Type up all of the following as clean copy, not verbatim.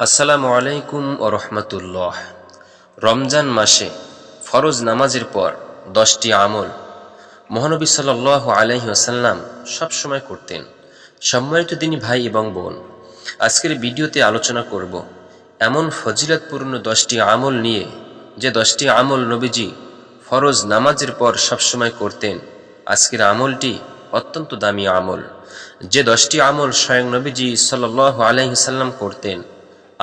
আসসালামু আলাইকুম ও রহমতুল্লাহ। রমজান মাসে ফরজ নামাজের পর 10টি আমল মহানবী সাল্লাল্লাহু আলাইহি ওয়াসাল্লাম সবসময় করতেন। সম্মানিত দিনী ভাই এবং বোন, আজকের ভিডিওতে আলোচনা করব এমন ফজিলতপূর্ণ 10টি আমল নিয়ে, যে 10টি আমল নবীজি ফরজ নামাজের পর সবসময় করতেন। আজকের আমলটি অত্যন্ত দামি আমল। যে 10টি আমল স্বয়ং নবীজি সাল্লাল্লাহু আলাইহি ওয়াসাল্লাম করতেন,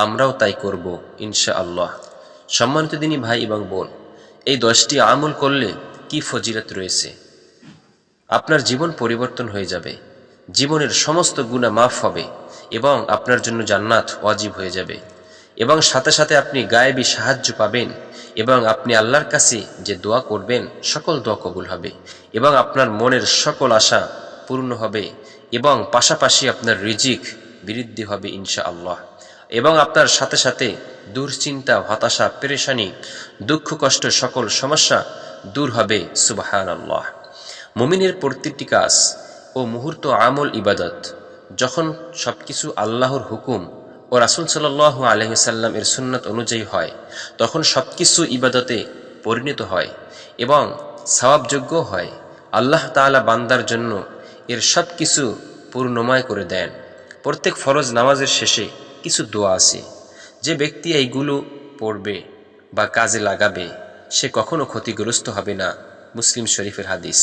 আমরাও তাই করব ইনশাআল্লাহ। সম্মানিত দিনী ভাই এবং বোন, এই 10টি আমল করলে কি ফজিলত রয়েছে। আপনার জীবন পরিবর্তন হয়ে যাবে, জীবনের সমস্ত গুনাহ মাফ হবে এবং আপনার জন্য জান্নাত ওয়াজিব হয়ে যাবে, এবং সাথে সাথে আপনি গায়েবী সাহায্য পাবেন, এবং আপনি আল্লাহর কাছে যে দোয়া করবেন সকল দোয়া কবুল হবে, এবং আপনার মনের সকল আশা পূর্ণ হবে, এবং পাশাপাশি আপনার রিজিক বৃদ্ধি হবে ইনশাআল্লাহ, এবং আপনার সাথে সাথে দুশ্চিন্তা, হতাশা, পেরেশানি, দুঃখ, কষ্ট, সকল সমস্যা দূর হবে সুবহানাল্লাহ। মুমিনের প্রত্যেকটি কাজ ও মুহূর্ত আমল ইবাদত। যখন সবকিছু আল্লাহর হুকুম ও রাসূল সাল্লাল্লাহু আলাইহি ওয়াসাল্লাম এর সুন্নাত অনুযায়ী হয়, তখন সবকিছু ইবাদতে পরিণত হয় এবং সওয়াবযোগ্য হয়। আল্লাহ তাআলা বান্দার জন্য এর সব কিছু পূর্ণময় করে দেন। প্রত্যেক ফরজ নামাজের শেষে কিছু দোয়া আছে, যে ব্যক্তি এইগুলো পড়বে বা কাজে লাগাবে, সে কখনো ক্ষতিগ্রস্ত হবে না। মুসলিম শরীফের হাদিস।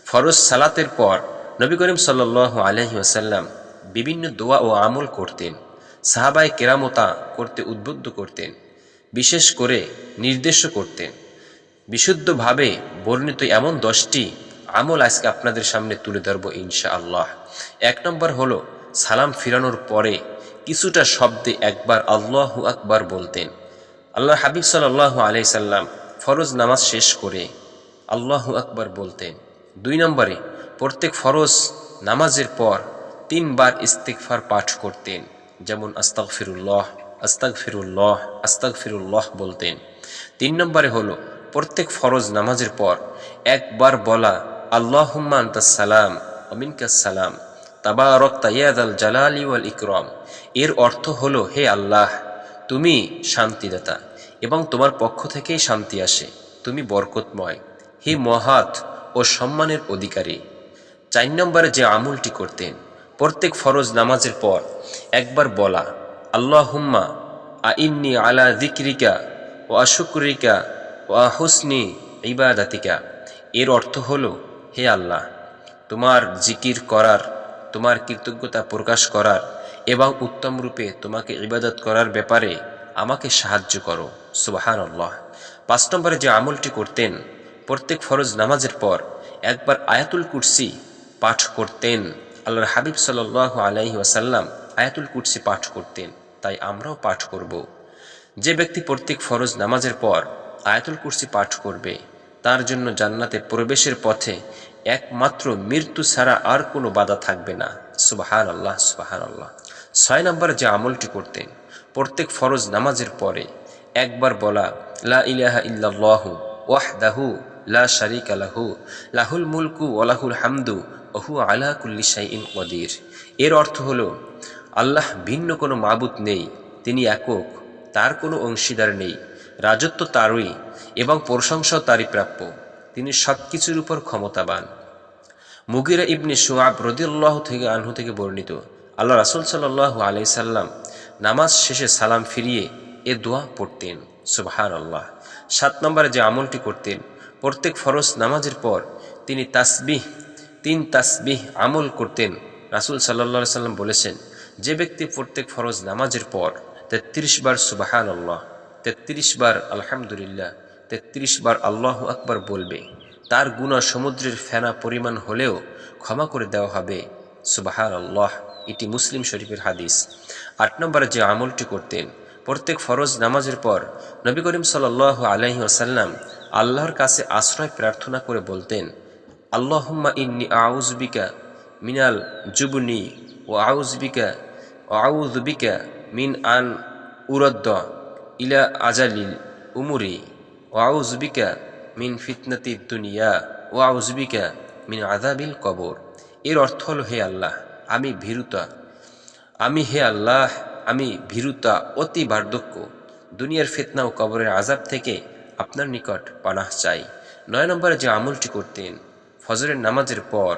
ফরজ সালাতের পর নবী করিম সাল্লাল্লাহু আলাইহি ওয়াসাল্লাম বিভিন্ন দোয়া ও আমল করতেন। সাহাবায়ে কেরামও তা করতে উদ্বুদ্ধ করতেন, বিশেষ করে নির্দেশও করতেন। বিশুদ্ধভাবে বর্ণিত এমন 10টি আমল আজকে আপনাদের সামনে তুলে ধরব ইনশাআল্লাহ। 1 নম্বর হলো, সালাম ফিরানোর পরে কিছুটা শব্দে একবার আল্লাহু আকবার বলতেন। আল্লাহ হাবিব সাল্লাল্লাহু আলাইহি সাল্লাম ফরজ নামাজ শেষ করে আল্লাহু আকবার বলতেন। 2 নম্বরে, প্রত্যেক ফরজ নামাজের পর 3 বার ইস্তিগফার পাঠ করতেন, যেমন আস্তাগফিরুল্লাহ, আস্তাগফিরুল্লাহ, আস্তাগফিরুল্লাহ বলতেন। 3 নম্বরে হলো, প্রত্যেক ফরজ নামাজের পর একবার বলা আল্লাহুম্মা আনতাস সালাম ওয়া মিনকাস সালাম তাবারাকতা ইয়া যাল জালালি ওয়াল ইকরাম। এর অর্থ হলো, হে আল্লাহ, তুমি শান্তিদাতা এবং তোমার পক্ষ থেকেই শান্তি আসে, তুমি বরকতময়, হে মহাত ও সম্মানের অধিকারী। 4 নম্বরে যে আমলটি করতেন, প্রত্যেক ফরজ নামাজের পর একবার বলা আল্লাহুম্মা আইন্নি আলা যিকরিকা ওয়া শুকরিকা ওয়া হুসনি ইবাদাতিকা। এর অর্থ হলো, হে আল্লাহ, তোমার জিকির করার, তোমার কৃতজ্ঞতা প্রকাশ করার এবং উত্তম রূপে তোমাকে ইবাদত করার ব্যাপারে আমাকে সাহায্য করো সুবহানাল্লাহ। 5 নম্বরে যে আমলটি করতেন, প্রত্যেক ফরজ নামাজের পর একবার আয়াতুল কুরসি পাঠ করতেন। আল্লাহর হাবিব সাল্লাল্লাহু আলাইহি ওয়াসাল্লাম আয়াতুল কুরসি পাঠ করতেন, তাই আমরাও পাঠ করব। যে ব্যক্তি প্রত্যেক ফরজ নামাজের পর আয়াতুল কুরসি পাঠ করবে, তার জন্য জান্নাতে প্রবেশের পথে একমাত্র মৃত্যু ছাড়া আর কোনো বাধা থাকবে না সুবহানাল্লাহ, সুবহানাল্লাহ। 6 নম্বরে যে আমলটি করতেন, প্রত্যেক ফরজ নামাজের পরে একবার বলা লা ইলাহা ইল্লাল্লাহু ওয়াহদাহু লা শারীকা লাহু লাহুল মুলকু ওয়া লাহুল হামদু ওয়া হুয়া আলা কুল্লি শাইইন কদির। এর অর্থ হলো, আল্লাহ ভিন্ন কোনো মাবুদ নেই, তিনি একক, তার কোনো অংশীদার নেই, রাজত্ব তারই এবং প্রশংসাও তারই প্রাপ্য, তিনি সবকিছুর উপর ক্ষমতাবান। মুগিরা ইবনে শুআব রাদিয়াল্লাহু আনহু থেকে বর্ণিত, আল্লাহ রাসূল সাল্লাল্লাহু আলাইহি সাল্লাম নামাজ শেষে সালাম ফিরিয়ে এ দোয়া পড়তেন সুবহানাল্লাহ। 7 নম্বরে যে আমলটি করতেন, প্রত্যেক ফরজ নামাজের পর তিনি তিন তাসবিহ আমল করতেন। রাসূল সাল্লাল্লাহু আলাইহি সাল্লাম বলেছেন, যে ব্যক্তি প্রত্যেক ফরজ নামাজের পর 33 বার সুবহানাল্লাহ, 33 বার আলহামদুলিল্লাহ, 33 বার আল্লাহু আকবার বলবে, তার গুনাহ সমুদ্রের ফেনা পরিমাণ হলেও ক্ষমা করে দেওয়া হবে সুবহানাল্লাহ। এটি মুসলিম শরীফের হাদিস। 8 নম্বরে যে আমলটি করতেন, প্রত্যেক ফরজ নামাজের পর নবী করিম সাল্লাল্লাহু আলাইহি ওয়াসাল্লাম আল্লাহর কাছে আশ্রয় প্রার্থনা করে বলতেন, আল্লাহুম্মা ইন্নী আউযু বিকা মিনাল জুবনি ওয়া আউযু বিকা মিন আন উরাদ্দা ইলা আজালিল উমুরি ওয়া আউযু বিকা মিন ফিতনাতিদ দুনিয়া ওয়া আউযু বিকা মিন আযাবিল কবর। এর অর্থ হলো, হে আল্লাহ, আমি ভীরুতা, হে আল্লাহ, আমি ভীরুতা, অতি বার্ধক্য, দুনিয়ার ফিতনা ও কবরের আযাব থেকে আপনার নিকট পানাহ চাই। 9 নম্বরে যে আমলটি করতেন, ফজরের নামাজের পর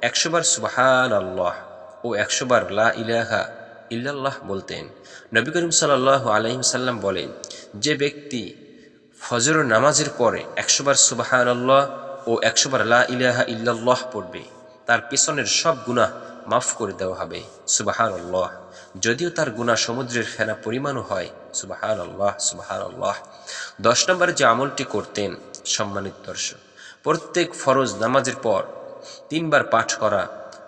100 বার সুবহানাল্লাহ ও 100 বার লা ইলাহা ইল্লাল্লাহ বলতেন। নবী করিম সাল্লাল্লাহু আলাইহি ওয়াসাল্লাম বলেন, যে ব্যক্তি ফজরের নামাজের পরে 100 বার সুবহানাল্লাহ ও 100 বার লা ইলাহা ইল্লাল্লাহ পড়বে, তার পিছনের সব গুনাহ মাফ করে দেওয়া হবে। সুবহানাল্লাহ। যদিও তার গুনাহ সমুদ্রের ফেনা পরিমাণও হয়। সুবহানাল্লাহ, সুবহানাল্লাহ। 10 নম্বরে যে আমলটি করতেন, সম্মানিত দর্শক, প্রত্যেক ফরজ নামাজের পর 3 বার পাঠ করা,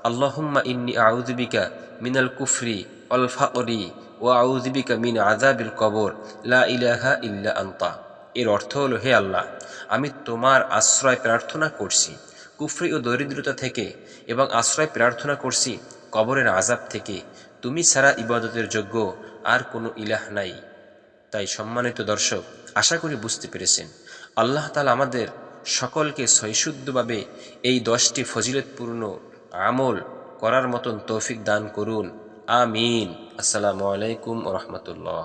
আল্লাহুম্মা ইন্নী আউযু বিকা মিনাল কুফরি ওয়াল ফাকরি ওয়া আউযু বিকা মিন আযাবিল কবর লা ইলাহা ইল্লা আনতা। এর অর্থ হলো, হে আল্লাহ, আমি তোমার আশ্রয় প্রার্থনা করছি কুফরি ও দরিদ্রতা থেকে, এবং আশ্রয় প্রার্থনা করছি কবরের আযাব থেকে। তুমি ছাড়া ইবাদতের যোগ্য আর কোনো ইলাহ নাই। তাই সম্মানিত দর্শক, আশা করি বুঝতে পেরেছেন। আল্লাহ তাআলা আমাদের সকলকে সহিশুদ্ধভাবে এই 10টি ফজিলতপূর্ণ আমল করার মতন তৌফিক দান করুন। আমিন। আসসালামু আলাইকুম ওয়া রাহমাতুল্লাহ।